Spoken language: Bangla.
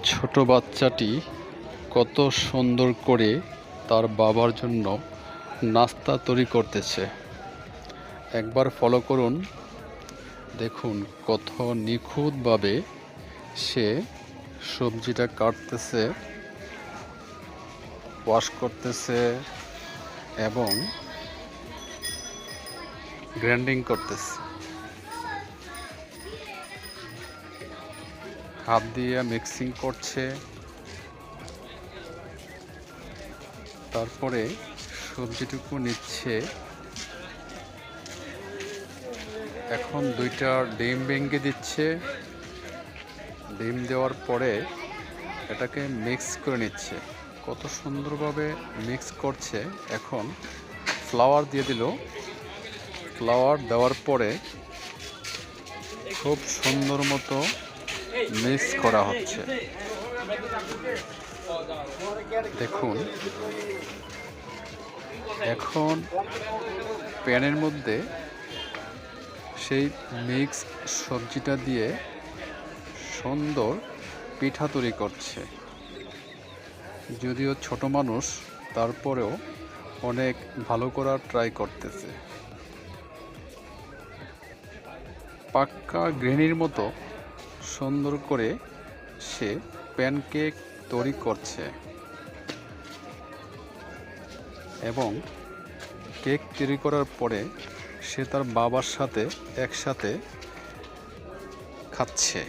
ছোট বাচ্চাটি কত সুন্দর করে তার বাবার জন্য নাস্তা তৈরি করতেছে। একবার ফলো করুন, দেখুন কত নিখুঁতভাবে সে সবজিটা কাটতেছে, ওয়াশ করতেছে এবং গ্রাইন্ডিং করতেছে। হাত দিয়ে মিক্সিং করছে, তারপরে সবজিটুকু নিচ্ছে। এখন দুইটা ডিম ভেঙে দিচ্ছে। ডিম দেওয়ার পরে এটাকে মিক্স করে নিচ্ছে। কত সুন্দরভাবে মিক্স করছে। এখন ফ্লাওয়ার দিয়ে দিল। ফ্লাওয়ার দেওয়ার পরে খুব সুন্দর মতো মিক্স করা হচ্ছে। দেখুন, এখন প্যানের মধ্যে সেই মিক্স সবজিটা দিয়ে সুন্দর পিঠা তৈরি করছে। যদিও ছোট মানুষ, তারপরেও অনেক ভালো করার ট্রাই করতেছে। পাক্কা গৃহিণীর মতো সুন্দর করে সে প্যানকেক তৈরি করছে এবং কেক তৈরি করার পরে সে তার বাবার সাথে একসাথে খাচ্ছে।